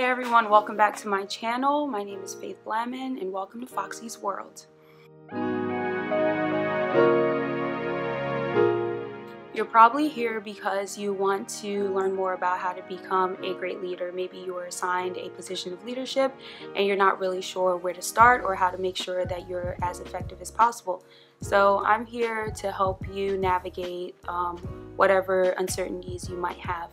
Hey everyone, welcome back to my channel. My name is Blamon and welcome to Foxy's World. You're probably here because you want to learn more about how to become a great leader. Maybe you were assigned a position of leadership and you're not really sure where to start or how to make sure that you're as effective as possible. So I'm here to help you navigate whatever uncertainties you might have.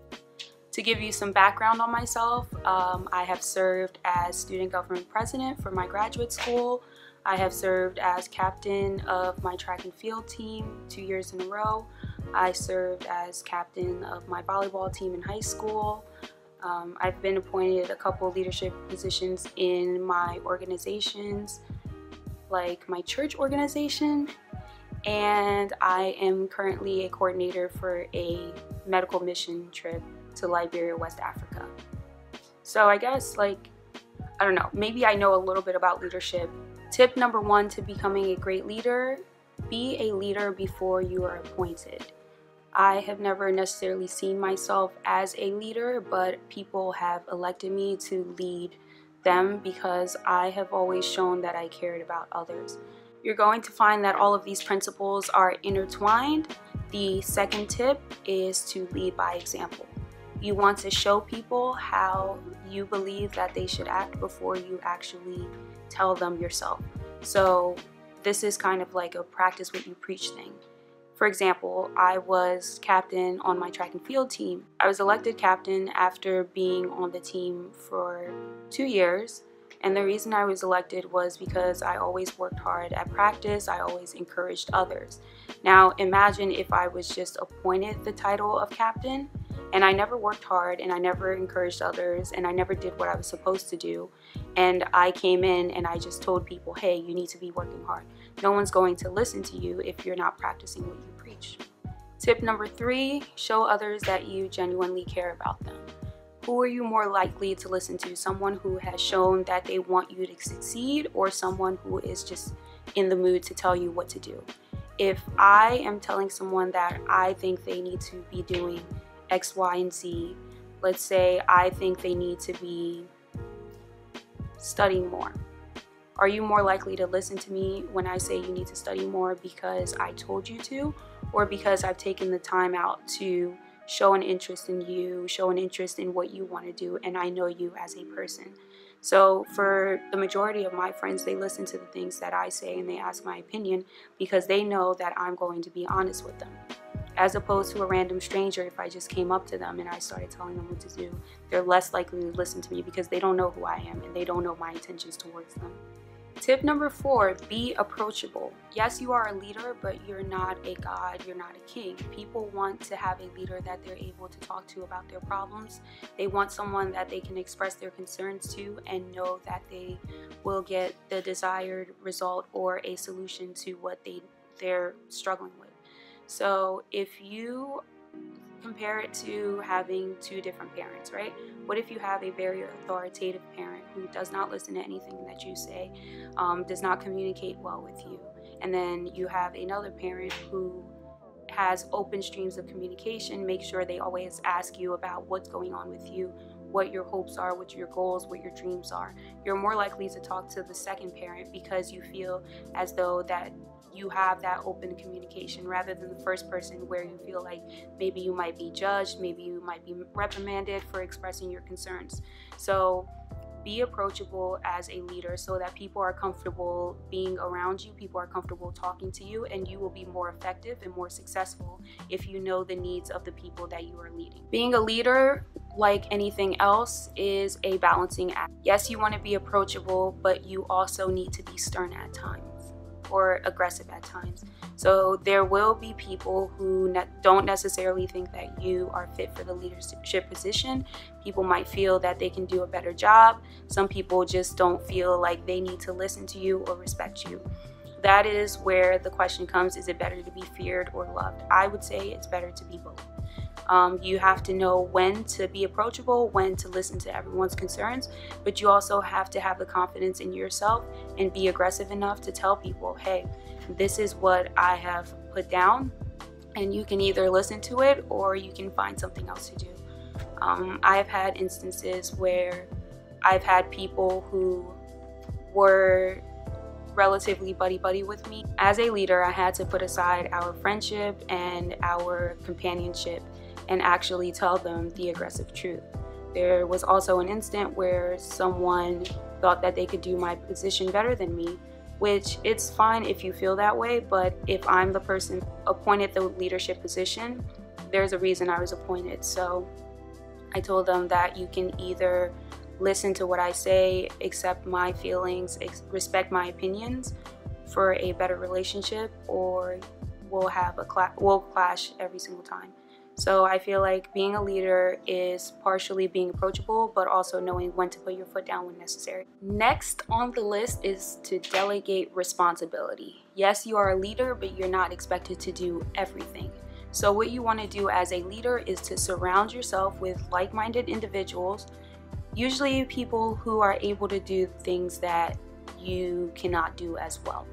To give you some background on myself, I have served as student government president for my graduate school. I have served as captain of my track and field team 2 years in a row. I served as captain of my volleyball team in high school. I've been appointed a couple leadership positions in my organizations, like my church organization, and I am currently a coordinator for a medical mission trip to Liberia, West Africa. So I guess, I don't know, maybe I know a little bit about leadership. Tip number 1 to becoming a great leader: be a leader before you are appointed. I have never necessarily seen myself as a leader, but people have elected me to lead them because I have always shown that I cared about others. You're going to find that all of these principles are intertwined. The second tip is to lead by example. You want to show people how you believe that they should act before you actually tell them yourself. So this is kind of like a practice what you preach thing. For example, I was captain on my track and field team. I was elected captain after being on the team for 2 years. And the reason I was elected was because I always worked hard at practice. I always encouraged others. Now imagine if I was just appointed the title of captain and I never worked hard and I never encouraged others and I never did what I was supposed to do, and I came in and I just told people, hey, you need to be working hard. No one's going to listen to you if you're not practicing what you preach. Tip number 3, show others that you genuinely care about them. Who are you more likely to listen to? Someone who has shown that they want you to succeed, or someone who is just in the mood to tell you what to do? If I am telling someone that I think they need to be doing X, Y, and Z, let's say I think they need to be studying more. Are you more likely to listen to me when I say you need to study more because I told you to, or because I've taken the time out to show an interest in you, show an interest in what you want to do, and I know you as a person? So for the majority of my friends, they listen to the things that I say and they ask my opinion because they know that I'm going to be honest with them. As opposed to a random stranger, if I just came up to them and I started telling them what to do, they're less likely to listen to me because they don't know who I am and they don't know my intentions towards them. Tip number 4, be approachable. Yes, you are a leader, but you're not a god, you're not a king. People want to have a leader that they're able to talk to about their problems. They want someone that they can express their concerns to and know that they will get the desired result or a solution to what they're struggling with. So if you compare it to having 2 different parents, right? What if you have a very authoritative parent who does not listen to anything that you say, does not communicate well with you, and then you have another parent who has open streams of communication, make sure they always ask you about what's going on with you, what your hopes are, what your goals, what your dreams are. You're more likely to talk to the second parent because you feel as though that you have that open communication, rather than the first person where you feel like maybe you might be judged, maybe you might be reprimanded for expressing your concerns. So be approachable as a leader so that people are comfortable being around you, people are comfortable talking to you, and you will be more effective and more successful if you know the needs of the people that you are leading. Being a leader, like anything else, is a balancing act. Yes, you want to be approachable, but you also need to be stern at times, or aggressive at times. So there will be people who don't necessarily think that you are fit for the leadership position. People might feel that they can do a better job. Some people just don't feel like they need to listen to you or respect you. That is where the question comes, is it better to be feared or loved? I would say it's better to be both. You have to know when to be approachable, when to listen to everyone's concerns, but you also have to have the confidence in yourself and be aggressive enough to tell people, hey, this is what I have put down, and you can either listen to it or you can find something else to do. I've had instances where I've had people who were relatively buddy-buddy with me. As a leader, I had to put aside our friendship and our companionship and actually tell them the aggressive truth. There was also an instant where someone thought that they could do my position better than me, which it's fine if you feel that way, but if I'm the person appointed the leadership position, there's a reason I was appointed. So I told them that you can either listen to what I say, accept my feelings, respect my opinions for a better relationship, or we'll clash every single time. So I feel like being a leader is partially being approachable, but also knowing when to put your foot down when necessary. Next on the list is to delegate responsibility. Yes, you are a leader, but you're not expected to do everything. So what you want to do as a leader is to surround yourself with like-minded individuals, usually people who are able to do things that you cannot do as well.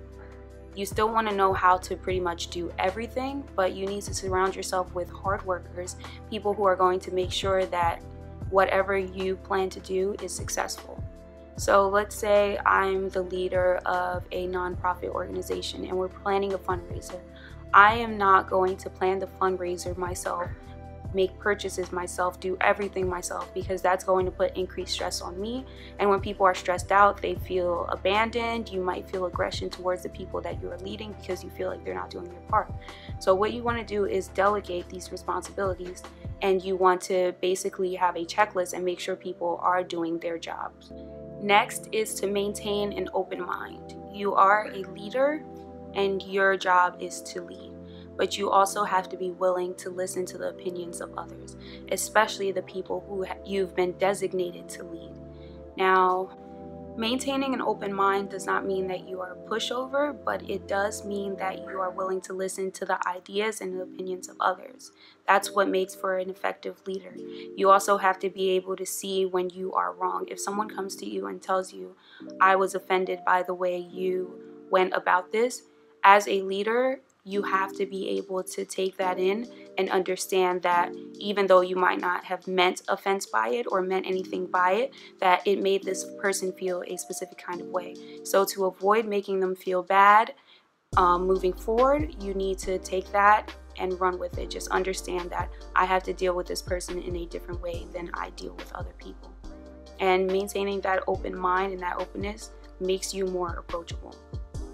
You still want to know how to pretty much do everything, but you need to surround yourself with hard workers, people who are going to make sure that whatever you plan to do is successful. So let's say I'm the leader of a nonprofit organization and we're planning a fundraiser. I am not going to plan the fundraiser myself, make purchases myself, do everything myself, because that's going to put increased stress on me. And when people are stressed out, they feel abandoned. You might feel aggression towards the people that you are leading because you feel like they're not doing their part. So what you want to do is delegate these responsibilities, and you want to basically have a checklist and make sure people are doing their jobs. Next is to maintain an open mind. You are a leader and your job is to lead. But you also have to be willing to listen to the opinions of others, especially the people who you've been designated to lead. Now, maintaining an open mind does not mean that you are a pushover, but it does mean that you are willing to listen to the ideas and the opinions of others. That's what makes for an effective leader. You also have to be able to see when you are wrong. If someone comes to you and tells you, I was offended by the way you went about this, as a leader, you have to be able to take that in and understand that even though you might not have meant offense by it or meant anything by it, that it made this person feel a specific kind of way. So to avoid making them feel bad moving forward, you need to take that and run with it. Just understand that I have to deal with this person in a different way than I deal with other people. And maintaining that open mind and that openness makes you more approachable.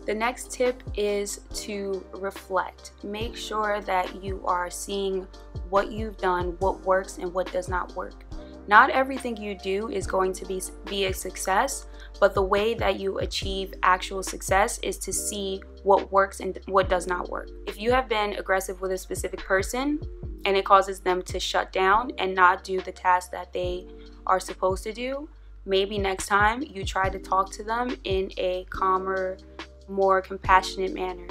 The next tip is to reflect. Make sure that you are seeing what you've done, what works and what does not work. Not everything you do is going to be a success, but the way that you achieve actual success is to see what works and what does not work. If you have been aggressive with a specific person and it causes them to shut down and not do the task that they are supposed to do, maybe next time you try to talk to them in a calmer, more compassionate manner.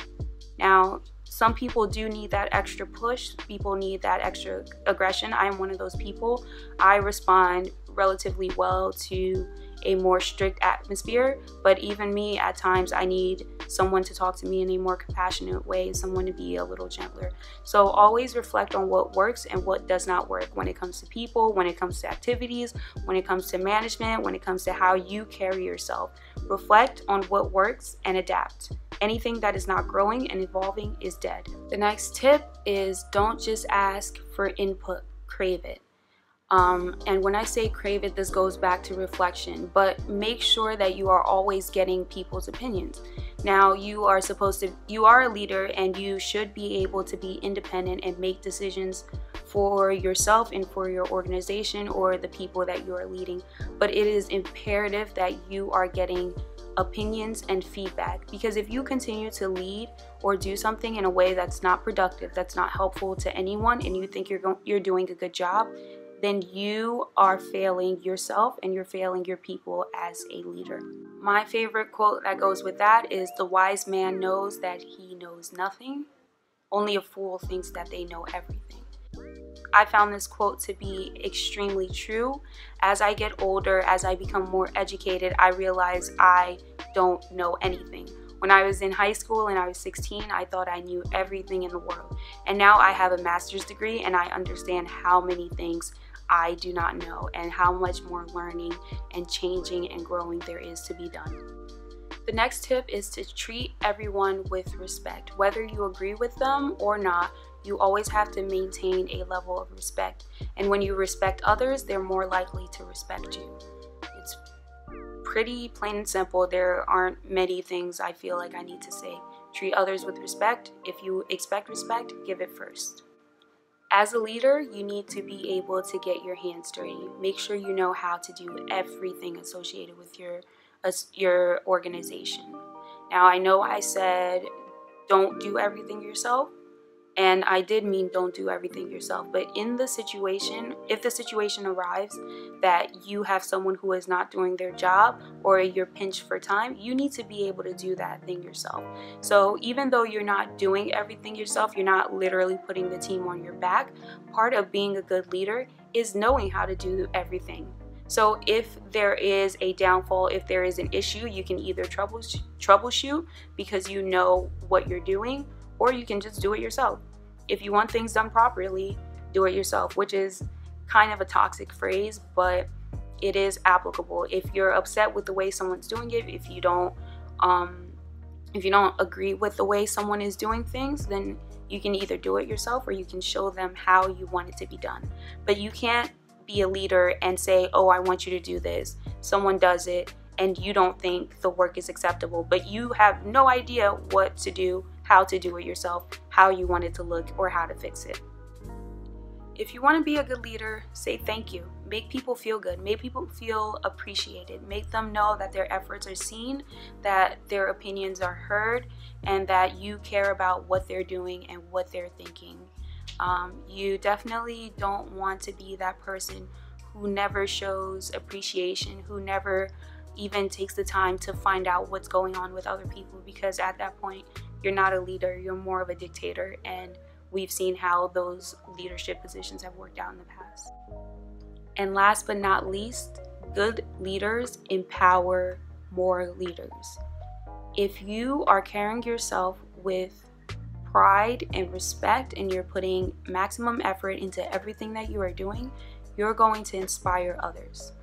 Now, some people do need that extra push. People need that extra aggression. I am one of those people. I respond relatively well to a more strict atmosphere, but even me, at times, I need someone to talk to me in a more compassionate way, someone to be a little gentler. So always reflect on what works and what does not work when it comes to people, when it comes to activities, when it comes to management, when it comes to how you carry yourself. Reflect on what works and adapt. Anything that is not growing and evolving is dead. The next tip is don't just ask for input, crave it. And when I say crave it, this goes back to reflection, but make sure that you are always getting people's opinions. Now, you are a leader and you should be able to be independent and make decisions for yourself and for your organization or the people that you are leading. But it is imperative that you are getting opinions and feedback, because if you continue to lead or do something in a way that's not productive, that's not helpful to anyone, and you think you're doing a good job, then you are failing yourself and you're failing your people as a leader. My favorite quote that goes with that is, "The wise man knows that he knows nothing. Only a fool thinks that they know everything." I found this quote to be extremely true. As I get older, as I become more educated, I realize I don't know anything. When I was in high school and I was 16, I thought I knew everything in the world. And now I have a master's degree and I understand how many things I do not know, and how much more learning and changing and growing there is to be done. The next tip is to treat everyone with respect. Whether you agree with them or not, you always have to maintain a level of respect. And when you respect others, they're more likely to respect you. It's pretty plain and simple. There aren't many things I feel like I need to say. Treat others with respect. If you expect respect, give it first. As a leader, you need to be able to get your hands dirty. Make sure you know how to do everything associated with your organization. Now, I know I said don't do everything yourself, and I did mean don't do everything yourself, but in the situation, if the situation arrives that you have someone who is not doing their job or you're pinched for time, you need to be able to do that thing yourself. So even though you're not doing everything yourself, you're not literally putting the team on your back, part of being a good leader is knowing how to do everything. So if there is a downfall, if there is an issue, you can either troubleshoot because you know what you're doing, or you can just do it yourself. If you want things done properly, do it yourself, which is kind of a toxic phrase, but it is applicable. If you're upset with the way someone's doing it, if you don't agree with the way someone is doing things, then you can either do it yourself or you can show them how you want it to be done. But you can't be a leader and say, oh, I want you to do this. Someone does it and you don't think the work is acceptable, but you have no idea what to do, how to do it yourself, how you want it to look, or how to fix it. If you want to be a good leader, say thank you. Make people feel good. Make people feel appreciated. Make them know that their efforts are seen, that their opinions are heard, and that you care about what they're doing and what they're thinking. You definitely don't want to be that person who never shows appreciation, who never even takes the time to find out what's going on with other people, because at that point, you're not a leader, you're more of a dictator, and we've seen how those leadership positions have worked out in the past. And last but not least, good leaders empower more leaders. If you are carrying yourself with pride and respect and you're putting maximum effort into everything that you are doing, you're going to inspire others.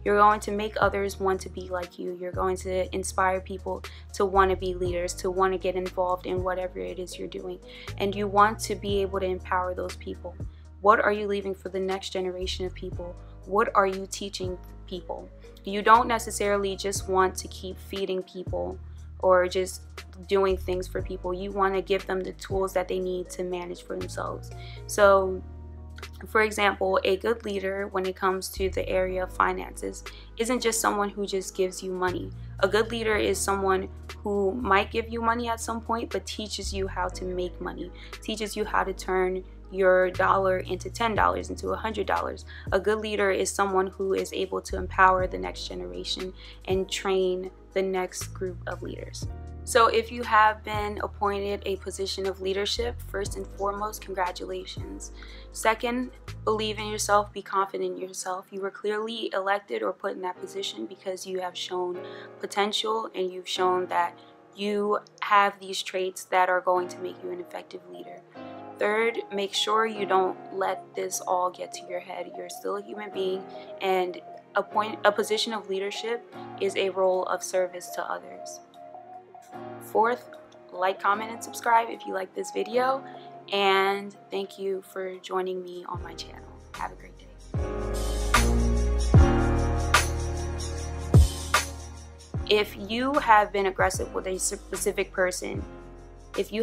You're going to make others want to be like you. You're going to inspire people to want to be leaders, to want to get involved in whatever it is you're doing. And you want to be able to empower those people. What are you leaving for the next generation of people? What are you teaching people? You don't necessarily just want to keep feeding people or just doing things for people. You want to give them the tools that they need to manage for themselves. So, for example, a good leader when it comes to the area of finances isn't just someone who just gives you money. A good leader is someone who might give you money at some point, but teaches you how to make money, teaches you how to turn your dollar into $10, into $100. A good leader is someone who is able to empower the next generation and train the next group of leaders. So if you have been appointed a position of leadership, first and foremost, congratulations. Second, believe in yourself, be confident in yourself. You were clearly elected or put in that position because you have shown potential and you've shown that you have these traits that are going to make you an effective leader. Third, make sure you don't let this all get to your head. You're still a human being, and a position of leadership is a role of service to others. Fourth, like, comment, and subscribe if you like this video. And thank you for joining me on my channel. Have a great day. If you have been aggressive with a specific person, if you